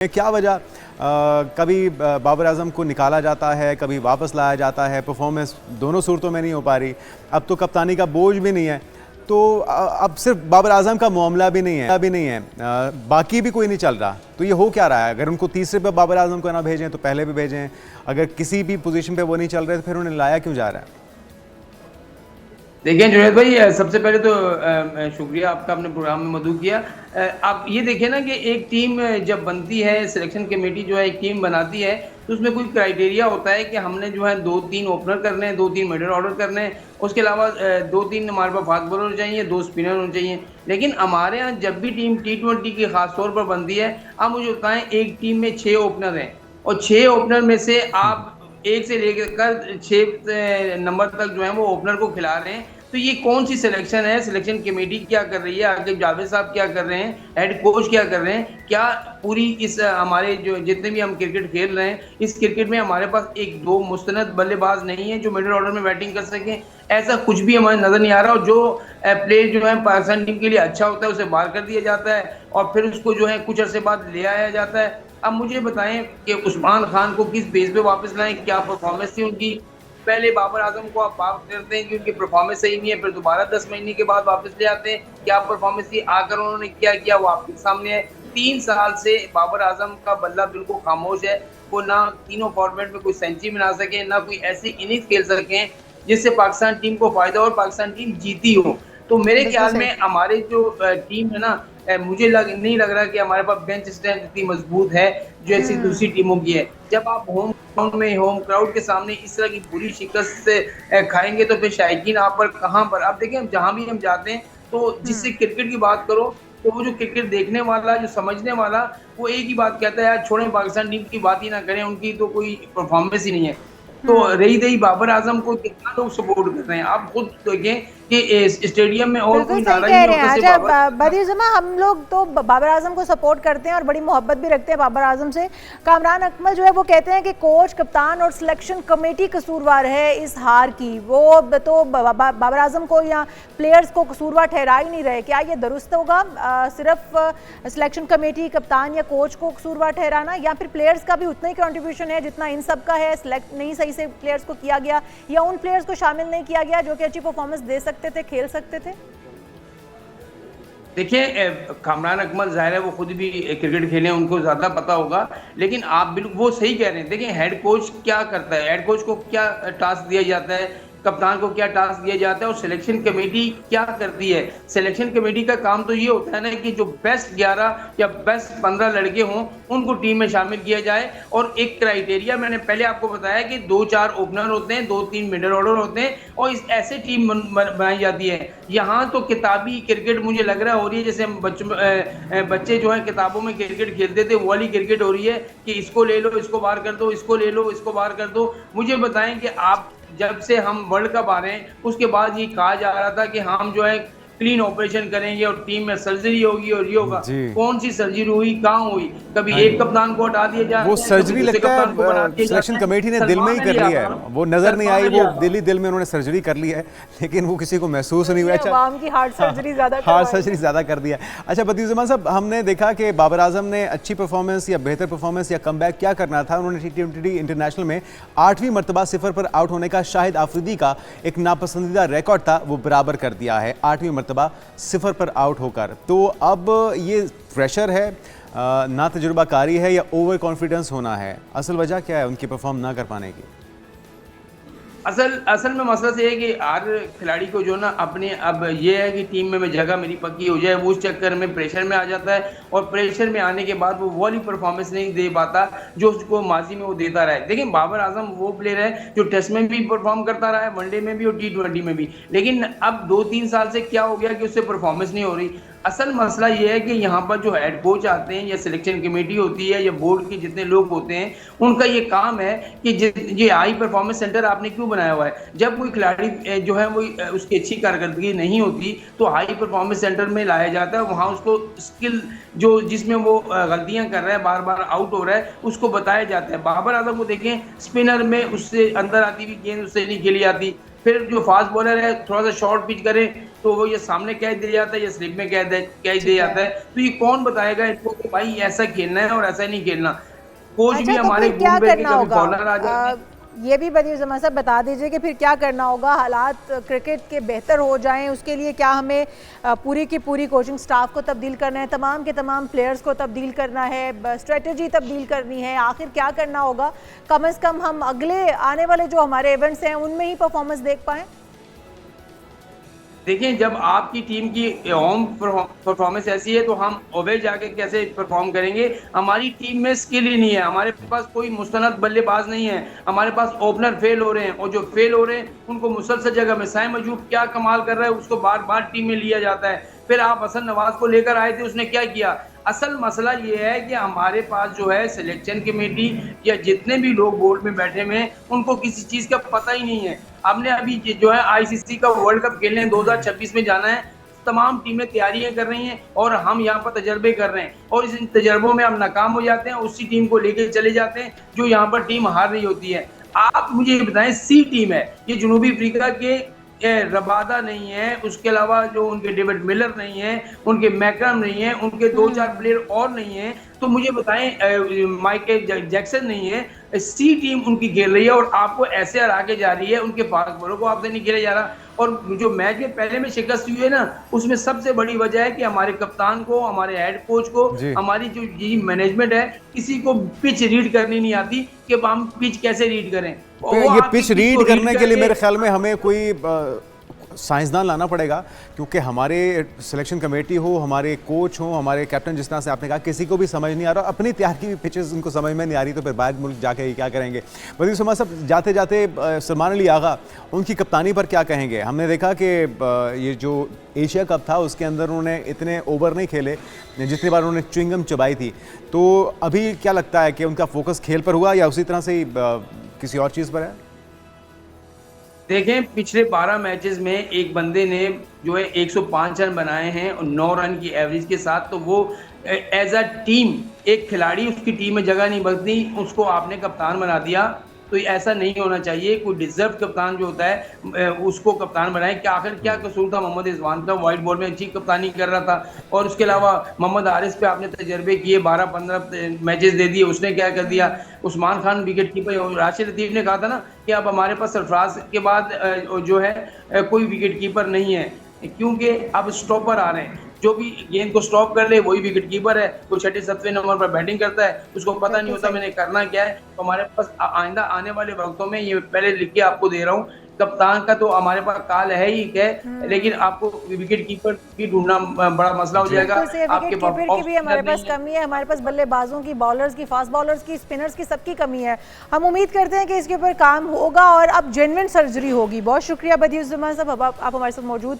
क्या वजह कभी बाबर आजम को निकाला जाता है, कभी वापस लाया जाता है, परफॉर्मेंस दोनों सूरतों में नहीं हो पा रही। अब तो कप्तानी का बोझ भी नहीं है, तो अब सिर्फ बाबर आजम का मामला भी नहीं है, बाकी भी कोई नहीं चल रहा। तो ये हो क्या रहा है? अगर उनको तीसरे पे बाबर आजम को ना भेजें तो पहले पे भेजें, अगर किसी भी पोजीशन पे वो नहीं चल रहे तो फिर उन्हें लाया क्यों जा रहा है? देखिए जुनैद भाई, सबसे पहले तो शुक्रिया आपका, अपने प्रोग्राम में मदऊ किया। आप ये देखिए ना कि एक टीम जब बनती है, सिलेक्शन कमेटी जो है एक टीम बनाती है, तो उसमें कोई क्राइटेरिया होता है कि हमने जो है 2-3 ओपनर करने हैं, 2-3 मिडल ऑर्डर करने हैं, उसके अलावा 2-3 हमारे पास फास्ट बॉलर चाहिए, 2 स्पिनर होने चाहिए। लेकिन हमारे यहाँ जब भी टीम T20 की खास तौर पर बनती है, आप मुझे बताएं, एक टीम में 6 ओपनर हैं और 6 ओपनर में से आप 1 से लेकर 6 नंबर तक जो है वो ओपनर को खिला रहे हैं। तो ये कौन सी सिलेक्शन है? सिलेक्शन कमेटी क्या कर रही है? आगे जावेद साहब क्या कर रहे हैं? हेड कोच क्या कर रहे हैं? क्या पूरी इस हमारे जो जितने भी हम क्रिकेट खेल रहे हैं, इस क्रिकेट में हमारे पास 1-2 मुस्तनद बल्लेबाज नहीं है जो मिडिल ऑर्डर में बैटिंग कर सकें? ऐसा कुछ भी हमें नजर नहीं आ रहा। और जो प्लेयर जो है पाकिस्तान टीम के लिए अच्छा होता है उसे बाहर कर दिया जाता है और फिर उसको जो है कुछ अरसे बाद ले आया जाता है। अब मुझे बताएं कि उस्मान खान को किस बेस पे वापस लाएं? क्या परफॉर्मेंस थी उनकी? पहले बाबर आजम को आप बात करते हैं कि उनकी परफॉर्मेंस सही नहीं है, फिर दोबारा 10 महीने के बाद वापस ले आते हैं। क्या परफॉर्मेंस थी? आकर उन्होंने क्या किया वो आपके सामने है। 3 साल से बाबर आजम का बल्ला बिल्कुल खामोश है। वो ना तीनों फॉर्मेट में कोई सेंचुरी बना सके, ना कोई ऐसी इनिंग्स खेल सकें जिससे पाकिस्तान टीम को फायदा हो और पाकिस्तान टीम जीती हो। तो मेरे ख्याल में हमारे जो टीम है ना, मुझे नहीं लग रहा कि हमारे पास बेंच स्ट्रेंथ इतनी मजबूत है जो ऐसी दूसरी टीमों की है। जब आप होम ग्राउंड में होम क्राउड के सामने इस तरह की बुरी शिकस्त से खाएंगे तो फिर शायकीन आप पर कहाँ पर। आप देखें, जहां भी हम जाते हैं तो जिससे क्रिकेट की बात करो तो वो जो क्रिकेट देखने वाला, जो समझने वाला, वो एक ही बात कहता है, यार छोड़ें, पाकिस्तान टीम की बात ही ना करें, उनकी तो कोई परफॉर्मेंस ही नहीं है। तो रही बाबर आजम को कितना लोग सपोर्ट कर रहे हैं, आप खुद देखें कि स्टेडियम में और कोई बिल्कुल सही नारा कह ही रहे हैं। होता अच्छा, बाबर। बदिर जमा, हम लोग तो बाबर आजम को सपोर्ट करते हैं और बड़ी मोहब्बत भी रखते हैं बाबर आजम से। कामरान अकमल जो है वो कहते हैं कि कोच, कप्तान और सिलेक्शन कमेटी कसूरवार है इस हार की। वो तो बाबर आजम को या प्लेयर्स को कसूरवार ठहरा ही नहीं रहे। क्या ये दुरुस्त होगा सिर्फ सिलेक्शन कमेटी, कप्तान या कोच को कसूरवार ठहराना, या फिर प्लेयर्स का भी उतना ही कंट्रीब्यूशन है जितना इन सब का है? सिलेक्ट नहीं सही से प्लेयर्स को किया गया या उन प्लेयर्स को शामिल नहीं किया गया जो कि अच्छी परफॉर्मेंस दे सकते थे, खेल सकते थे? देखिए, कामरान अकमल जाहिर है वो खुद भी क्रिकेट खेले, उनको ज्यादा पता होगा। लेकिन आप बिल्कुल वो सही कह रहे हैं। देखिए, हेड कोच क्या करता है, हेड कोच को क्या टास्क दिया जाता है, कप्तान को क्या टास्क दिया जाता है और सिलेक्शन कमेटी क्या करती है? सिलेक्शन कमेटी का काम तो ये होता है ना कि जो बेस्ट 11 या बेस्ट 15 लड़के हों उनको टीम में शामिल किया जाए। और एक क्राइटेरिया मैंने पहले आपको बताया कि 2-4 ओपनर होते हैं, 2-3 मिडल ऑर्डर होते हैं और इस ऐसे टीम बनाई जाती है। यहाँ तो किताबी क्रिकेट मुझे लग रहा हो रही है, जैसे हम बच्चे जो है किताबों में क्रिकेट खेलते थे वो वाली क्रिकेट हो रही है कि इसको ले लो, इसको बाहर कर दो, इसको ले लो, इसको बाहर कर दो। मुझे बताएं कि आप जब से हम वर्ल्ड कप आ रहे हैं उसके बाद ये कहा जा रहा था कि हम जो है क्लीन ऑपरेशन करेंगे और टीम में सर्जरी होगी और ये होगा। कौन सी सर्जरी हुई? कहाँ हुई? कभी एक कप्तान को हटा दिया जाता है, वो सर्जरी लगता है सिलेक्शन कमेटी ने दिल में ही कर लिया है, वो नजर नहीं आई, वो दिल में उन्होंने सर्जरी कर ली है, लेकिन वो किसी को महसूस नहीं हुआ। अच्छा, हार्ट सर्जरी ज्यादा कर दिया। अच्छा बदीर जमान साहब, हमने देखा कि बाबर आजम ने अच्छी परफॉर्मेंस या बेहतर परफॉर्मेंस या कमबैक क्या करना था, उन्होंने T20 इंटरनेशनल में 8वीं मरतबा 0 पर आउट होने का शाहिद आफरीदी का एक नापसंदीदा रिकॉर्ड था, वो बराबर कर दिया है 8वीं मरतबा 0 पर आउट होकर। तो अब ये प्रेशर है, ना तजुर्बाकारी है या ओवर कॉन्फिडेंस होना है? असल वजह क्या है उनकी परफॉर्म ना कर पाने की? असल में मसला ये है कि हर खिलाड़ी को जो ना अपने, अब ये है कि टीम में मैं जगह मेरी पक्की हो जाए, वो उस चक्कर में प्रेशर में आ जाता है और प्रेशर में आने के बाद वो वाली परफॉर्मेंस नहीं दे पाता जो उसको माजी में वो देता रहा है। देखिए, बाबर आजम वो प्लेयर है जो टेस्ट में भी परफॉर्म करता रहा है, वनडे में भी और T20 में भी। लेकिन अब 2-3 साल से क्या हो गया कि उससे परफॉर्मेंस नहीं हो रही। असल मसला ये है कि यहाँ पर जो हेड कोच आते हैं या सिलेक्शन कमेटी होती है या बोर्ड के जितने लोग होते हैं, उनका ये काम है कि ये हाई परफॉर्मेंस सेंटर आपने क्यों बनाया हुआ है? जब कोई खिलाड़ी जो है वो उसकी अच्छी कारकर्दगी नहीं होती तो हाई परफॉर्मेंस सेंटर में लाया जाता है, वहाँ उसको स्किल जो जिसमें वो गलतियां कर रहा है, बार बार आउट हो रहा है, उसको बताया जाता है। बाबर आजम को देखें, स्पिनर में उससे अंदर आती हुई गेंद उससे नहीं खेली जाती, फिर जो फास्ट बॉलर है थोड़ा सा शॉर्ट पिच करे तो वो ये सामने कैच दे जाता है या स्लिप में कैच दे जाता है। तो ये कौन बताएगा इनको कि भाई ऐसा खेलना है और ऐसा नहीं खेलना। कोच भी अच्छा, तो हमारे फिर क्या घूम फिर के करना कभी होगा? बॉलर आ जाते हैं। ये भी बदियुज़्ज़मान साहब बता दीजिए कि फिर क्या करना होगा, हालात क्रिकेट के बेहतर हो जाएं उसके लिए क्या हमें पूरी की पूरी कोचिंग स्टाफ को तब्दील करना है, तमाम के तमाम प्लेयर्स को तब्दील करना है, स्ट्रेटजी तब्दील करनी है, आखिर क्या करना होगा? कम से कम हम अगले आने वाले जो हमारे इवेंट्स हैं उनमें ही परफॉर्मेंस देख पाएँ। देखिए, जब आपकी टीम की होम परफॉर्मेंस ऐसी है तो हम अवे जाके कैसे परफॉर्म करेंगे। हमारी टीम में स्किल ही नहीं है, हमारे पास कोई मुस्तनद बल्लेबाज नहीं है, हमारे पास ओपनर फेल हो रहे हैं और जो फेल हो रहे हैं उनको मुसलसल जगह में साइम अयूब क्या कमाल कर रहा है उसको बार बार टीम में लिया जाता है। फिर आप हसन नवाज को लेकर आए थे, उसने क्या किया? असल मसला ये है कि हमारे पास जो है सिलेक्शन कमेटी या जितने भी लोग बोर्ड में बैठे हुए हैं उनको किसी चीज़ का पता ही नहीं है। हमने अभी जो है आईसीसी का वर्ल्ड कप खेलने 2026 में जाना है, तमाम टीमें तैयारियां कर रही हैं और हम यहाँ पर तजर्बे कर रहे हैं और इस तजर्बों में हम नाकाम हो जाते हैं, उसी टीम को लेके चले जाते हैं जो यहाँ पर टीम हार रही होती है। आप मुझे ये बताएं, सी टीम है ये, जनूबी अफ्रीका के रबादा नहीं है, उसके अलावा जो उनके डेविड मिलर नहीं है, उनके मैकरम नहीं है, उनके 2-4 प्लेयर और नहीं है, तो मुझे बताएं माइकल जैक्सन नहीं है, सी टीम उनकी खेल रही है और आपको ऐसे हरा के जा रही है, उनके फास्ट बॉलर को आपसे नहीं खेला जा रहा। और जो मैच में पहले में शिकस्त हुई है ना, उसमें सबसे बड़ी वजह है कि हमारे कप्तान को, हमारे हेड कोच को, हमारी जो मैनेजमेंट है, किसी को पिच रीड करनी नहीं आती कि हम पिच कैसे रीड करें। ये पिच रीड करने के लिए मेरे ख्याल में हमें कोई साइंसदान लाना पड़ेगा, क्योंकि हमारे सिलेक्शन कमेटी हो, हमारे कोच हो, हमारे कैप्टन, जिस तरह से आपने कहा, किसी को भी समझ नहीं आ रहा, अपनी तैयार की भी पिचेस उनको समझ में नहीं आ रही, तो फिर बाहर मुल्क जाके ही क्या करेंगे। बदियुज़्ज़मान साहब, जाते जाते सलमान अली आगा उनकी कप्तानी पर क्या कहेंगे? हमने देखा कि ये जो एशिया कप था उसके अंदर उन्होंने इतने ओवर नहीं खेले जितनी बार उन्होंने च्युइंगम चबाई थी, तो अभी क्या लगता है कि उनका फोकस खेल पर हुआ या उसी तरह से किसी और चीज़ पर है? देखें, पिछले 12 मैचेस में एक बंदे ने जो है 105 रन बनाए हैं और 9 रन की एवरेज के साथ, तो वो एज अ टीम, एक खिलाड़ी उसकी टीम में जगह नहीं बनती, उसको आपने कप्तान बना दिया। तो ऐसा नहीं होना चाहिए। कोई डिजर्व कप्तान जो होता है उसको कप्तान बनाए। कि आखिर क्या कसूर था मोहम्मद रिजवान का? वाइट बॉल में अच्छी कप्तानी कर रहा था। और उसके अलावा मोहम्मद हारिस पे आपने तजर्बे किए, 12-15 मैचेस दे दिए, उसने क्या कर दिया? उस्मान खान विकेट कीपर, राशिद लतीफ़ ने कहा था ना कि अब हमारे पास सरफराज के बाद जो है कोई विकेट कीपर नहीं है, क्योंकि अब स्टॉपर आ रहे हैं। जो भी गेंद को स्टॉप कर ले वही विकेट कीपर है। कोई 6-7वें नंबर पर बैटिंग करता है, उसको पता नहीं होता मैंने करना क्या है। तो हमारे पास आइंदा आने वाले वक्तों में, ये पहले लिख के आपको दे रहा हूँ, कप्तान का तो हमारे पास काल है ही है, लेकिन आपको विकेट कीपर भी ढूंढना बड़ा मसला हो जाएगा। आपके कीपर की भी हमारे पास कमी है, हमारे पास बल्लेबाजों की, बॉलर्स की, फास्ट बॉलर्स की, स्पिनर्स की, सबकी कमी है। हम उम्मीद करते हैं कि इसके ऊपर काम होगा और अब जेन्युइन सर्जरी होगी। बहुत शुक्रिया बदियुज़्ज़मान साहब, आप हमारे साथ मौजूद